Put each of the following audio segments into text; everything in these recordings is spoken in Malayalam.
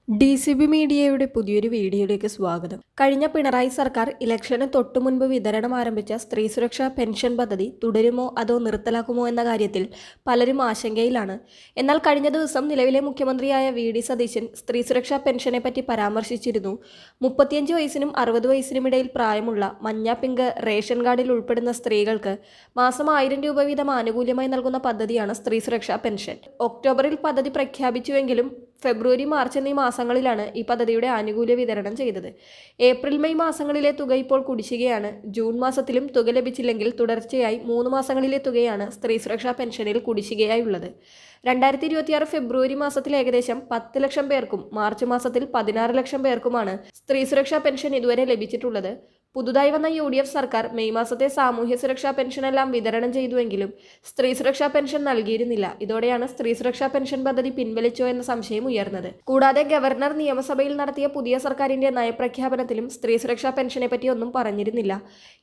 DCB മീഡിയയുടെ പുതിയൊരു വീഡിയോയിലേക്ക് സ്വാഗതം. കഴിഞ്ഞ പിണറായി സർക്കാർ ഇലക്ഷന് തൊട്ടുമുൻപ് വിതരണം ആരംഭിച്ച സ്ത്രീ സുരക്ഷാ പെൻഷൻ പദ്ധതി തുടരുമോ അതോ നിർത്തലാക്കുമോ എന്ന കാര്യത്തിൽ പലരും ആശങ്കയിലാണ്. എന്നാൽ കഴിഞ്ഞ ദിവസം നിലവിലെ മുഖ്യമന്ത്രിയായ VD സതീശൻ സ്ത്രീ സുരക്ഷാ പെൻഷനെ പറ്റി പരാമർശിച്ചിരുന്നു. 35 വയസ്സിനും 60 വയസ്സിനും ഇടയിൽ പ്രായമുള്ള മഞ്ഞ പിങ്ക് റേഷൻ കാർഡിൽ ഉൾപ്പെടുന്ന സ്ത്രീകൾക്ക് മാസം 1000 രൂപ വീതം ആനുകൂല്യമായി നൽകുന്ന പദ്ധതിയാണ് സ്ത്രീ സുരക്ഷാ പെൻഷൻ. ഒക്ടോബറിൽ പദ്ധതി പ്രഖ്യാപിച്ചുവെങ്കിലും ഫെബ്രുവരി മാർച്ച് എന്നീ മാസങ്ങളിലാണ് ഈ പദ്ധതിയുടെ ആനുകൂല്യ വിതരണം ചെയ്തത്. ഏപ്രിൽ മെയ് മാസങ്ങളിലെ തുക ഇപ്പോൾ കുടിശ്ശികയാണ്. ജൂൺ മാസത്തിലും തുക ലഭിച്ചില്ലെങ്കിൽ തുടർച്ചയായി 3 മാസങ്ങളിലെ തുകയാണ് സ്ത്രീ സുരക്ഷാ പെൻഷനിൽ കുടിശ്ശികയായുള്ളത്. 2026 ഫെബ്രുവരി മാസത്തിൽ ഏകദേശം 10 ലക്ഷം പേർക്കും മാർച്ച് മാസത്തിൽ 16 ലക്ഷം പേർക്കുമാണ് സ്ത്രീ സുരക്ഷാ പെൻഷൻ ഇതുവരെ ലഭിച്ചിട്ടുള്ളത്. പുതുതായി വന്ന UDF സർക്കാർ മെയ് മാസത്തെ സാമൂഹ്യ സുരക്ഷാ പെൻഷനെല്ലാം വിതരണം ചെയ്തുവെങ്കിലും സ്ത്രീ സുരക്ഷാ പെൻഷൻ നൽകിയിരുന്നില്ല. ഇതോടെയാണ് സ്ത്രീ സുരക്ഷാ പെൻഷൻ പദ്ധതി പിൻവലിച്ചോ എന്ന സംശയം ഉയർന്നത്. കൂടാതെ ഗവർണർ നിയമസഭയിൽ നടത്തിയ പുതിയ സർക്കാരിന്റെ നയപ്രഖ്യാപനത്തിലും സ്ത്രീ സുരക്ഷാ പെൻഷനെ പറ്റി ഒന്നും പറഞ്ഞിരുന്നില്ല.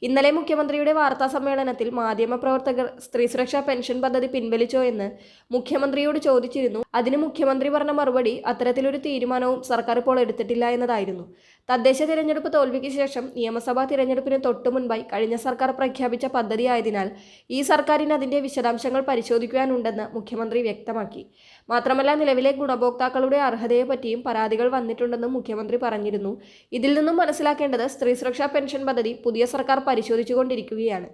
ഇന്നലെ മുഖ്യമന്ത്രിയുടെ വാർത്താ സമ്മേളനത്തിൽ മാധ്യമപ്രവർത്തകർ സ്ത്രീ സുരക്ഷാ പെൻഷൻ പദ്ധതി പിൻവലിച്ചോ എന്ന് മുഖ്യമന്ത്രിയോട് ചോദിച്ചിരുന്നു. അതിന് മുഖ്യമന്ത്രി പറഞ്ഞ മറുപടി അത്തരത്തിലൊരു തീരുമാനവും സർക്കാർ ഇപ്പോൾ എടുത്തിട്ടില്ല എന്നതായിരുന്നു. തദ്ദേശ തിരഞ്ഞെടുപ്പ് തോൽവിക്ക് ശേഷം നിയമസഭാ തിരഞ്ഞെടുപ്പിന് തൊട്ടു മുൻപായി കഴിഞ്ഞ സർക്കാർ പ്രഖ്യാപിച്ച പദ്ധതിയായതിനാൽ ഈ സർക്കാരിന് അതിന്റെ വിശദാംശങ്ങൾ പരിശോധിക്കുവാനുണ്ടെന്ന് മുഖ്യമന്ത്രി വ്യക്തമാക്കി. മാത്രമല്ല നിലവിലെ ഗുണഭോക്താക്കളുടെ അർഹതയെപ്പറ്റിയും പരാതികൾ വന്നിട്ടുണ്ടെന്നും മുഖ്യമന്ത്രി പറഞ്ഞിരുന്നു. ഇതിൽ നിന്നും മനസ്സിലാക്കേണ്ടത് സ്ത്രീ സുരക്ഷാ പെൻഷൻ പദ്ധതി പുതിയ സർക്കാർ പരിശോധിച്ചുകൊണ്ടിരിക്കുകയാണ്.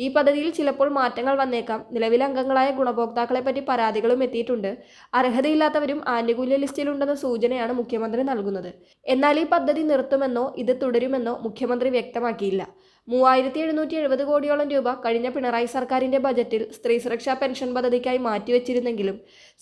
ഈ പദ്ധതിയിൽ ചിലപ്പോൾ മാറ്റങ്ങൾ വന്നേക്കാം. നിലവിലെ അംഗങ്ങളായ ഗുണഭോക്താക്കളെപ്പറ്റി പരാതികളും എത്തിയിട്ടുണ്ട്. അർഹതയില്ലാത്തവരും ആനുകൂല്യ ലിസ്റ്റിലുണ്ടെന്ന സൂചനയാണ് മുഖ്യമന്ത്രി നൽകുന്നത്. എന്നാൽ ഈ പദ്ധതി നിർത്തുമെന്നോ ഇത് തുടരുമെന്നോ മുഖ്യമന്ത്രി വ്യക്തമാക്കിയില്ല. 3770 കോടിയോളം രൂപ കഴിഞ്ഞ പിണറായി സർക്കാരിന്റെ ബജറ്റിൽ സ്ത്രീ സുരക്ഷാ പെൻഷൻ പദ്ധതിക്കായി മാറ്റിവെച്ചിരുന്നെങ്കിലും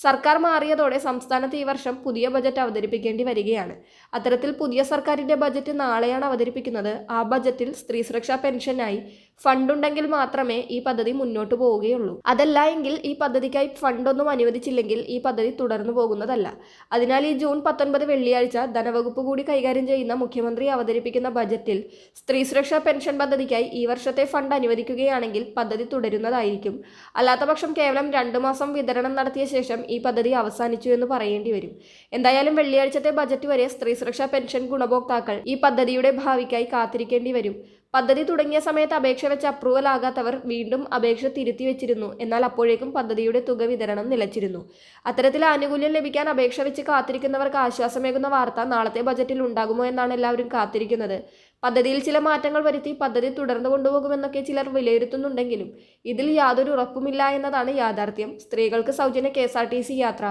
സർക്കാർ മാറിയതോടെ സംസ്ഥാനത്ത് ഈ വർഷം പുതിയ ബജറ്റ് അവതരിപ്പിക്കേണ്ടി വരികയാണ്. അത്തരത്തിൽ പുതിയ സർക്കാരിന്റെ ബജറ്റ് നാളെയാണ് അവതരിപ്പിക്കുന്നത്. ആ ബജറ്റിൽ സ്ത്രീ സുരക്ഷാ പെൻഷനായി ഫണ്ടുണ്ടെങ്കിൽ മാത്രമേ ഈ പദ്ധതി മുന്നോട്ട് പോവുകയുള്ളൂ. അതല്ല എങ്കിൽ ഈ പദ്ധതിക്കായി ഫണ്ടൊന്നും അനുവദിച്ചില്ലെങ്കിൽ ഈ പദ്ധതി തുടർന്നു പോകുന്നതല്ല. അതിനാൽ ഈ ജൂൺ 19 വെള്ളിയാഴ്ച ധനവകുപ്പ് കൂടി കൈകാര്യം ചെയ്യുന്ന മുഖ്യമന്ത്രി അവതരിപ്പിക്കുന്ന ബജറ്റിൽ സ്ത്രീ സുരക്ഷാ പെൻഷൻ പദ്ധതിക്കായി ഈ വർഷത്തെ ഫണ്ട് അനുവദിക്കുകയാണെങ്കിൽ പദ്ധതി തുടരുന്നതായിരിക്കും. അല്ലാത്തപക്ഷം കേവലം 2 മാസം വിതരണം നടത്തിയ ശേഷം ഈ പദ്ധതി അവസാനിച്ചു എന്ന് പറയേണ്ടി വരും. എന്തായാലും വെള്ളിയാഴ്ചത്തെ ബജറ്റ് വരെ സ്ത്രീ സുരക്ഷാ പെൻഷൻ ഗുണഭോക്താക്കൾ ഈ പദ്ധതിയുടെ ഭാവിക്കായി കാത്തിരിക്കേണ്ടി വരും. പദ്ധതി തുടങ്ങിയ സമയത്ത് അപേക്ഷ വെച്ച് അപ്രൂവൽ ആകാത്തവർ വീണ്ടും അപേക്ഷ തിരുത്തി വെച്ചിരുന്നു. എന്നാൽ അപ്പോഴേക്കും പദ്ധതിയുടെ തുക വിതരണം നിലച്ചിരുന്നു. അത്തരത്തിൽ ആനുകൂല്യം ലഭിക്കാൻ അപേക്ഷ വെച്ച് കാത്തിരിക്കുന്നവർക്ക് ആശ്വാസമേകുന്ന വാർത്ത നാളത്തെ ബജറ്റിൽ ഉണ്ടാകുമോ എന്നാണ് എല്ലാവരും കാത്തിരിക്കുന്നത്. പദ്ധതിയിൽ ചില മാറ്റങ്ങൾ വരുത്തി പദ്ധതി തുടർന്നു കൊണ്ടുപോകുമെന്നൊക്കെ ചിലർ വിലയിരുത്തുന്നുണ്ടെങ്കിലും ഇതിൽ യാതൊരു ഉറപ്പുമില്ല എന്നതാണ് യാഥാർത്ഥ്യം. സ്ത്രീകൾക്ക് സൗജന്യ KSRTC യാത്ര,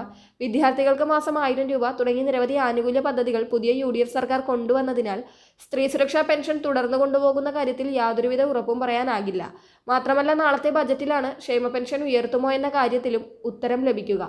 വിദ്യാർത്ഥികൾക്ക് മാസം 1000 രൂപ തുടങ്ങി നിരവധി ആനുകൂല്യ പദ്ധതികൾ പുതിയ UDF സർക്കാർ കൊണ്ടുവന്നതിനാൽ സ്ത്രീ സുരക്ഷാ പെൻഷൻ തുടർന്നു കൊണ്ടുപോകുന്ന കാര്യത്തിൽ യാതൊരുവിധ ഉറപ്പും പറയാനാകില്ല. മാത്രമല്ല നാളത്തെ ബജറ്റിലാണ് ക്ഷേമ പെൻഷൻ ഉയർത്തുമോ എന്ന കാര്യത്തിലും ഉത്തരം ലഭിക്കുക.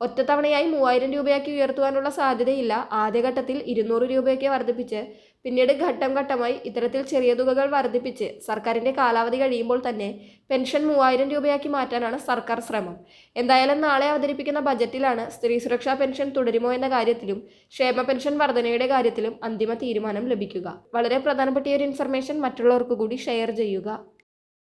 ഒറ്റത്തവണയായി 3000 രൂപയാക്കി ഉയർത്തുവാനുള്ള സാധ്യതയില്ല. ആദ്യഘട്ടത്തിൽ 200 രൂപയൊക്കെ വർദ്ധിപ്പിച്ച് പിന്നീട് ഘട്ടം ഘട്ടമായി ഇത്തരത്തിൽ ചെറിയ തുകകൾ വർദ്ധിപ്പിച്ച് സർക്കാരിന്റെ കാലാവധി കഴിയുമ്പോൾ തന്നെ പെൻഷൻ 3000 രൂപയാക്കി മാറ്റാനാണ് സർക്കാർ ശ്രമം. എന്തായാലും നാളെ അവതരിപ്പിക്കുന്ന ബജറ്റിലാണ് സ്ത്രീ സുരക്ഷാ പെൻഷൻ തുടരുമോ എന്ന കാര്യത്തിലും ക്ഷേമ പെൻഷൻ വർധനയുടെ കാര്യത്തിലും അന്തിമ തീരുമാനം ലഭിക്കുക. വളരെ പ്രധാനപ്പെട്ട ഒരു ഇൻഫർമേഷൻ മറ്റുള്ളവർക്ക് കൂടി ഷെയർ ചെയ്യുക.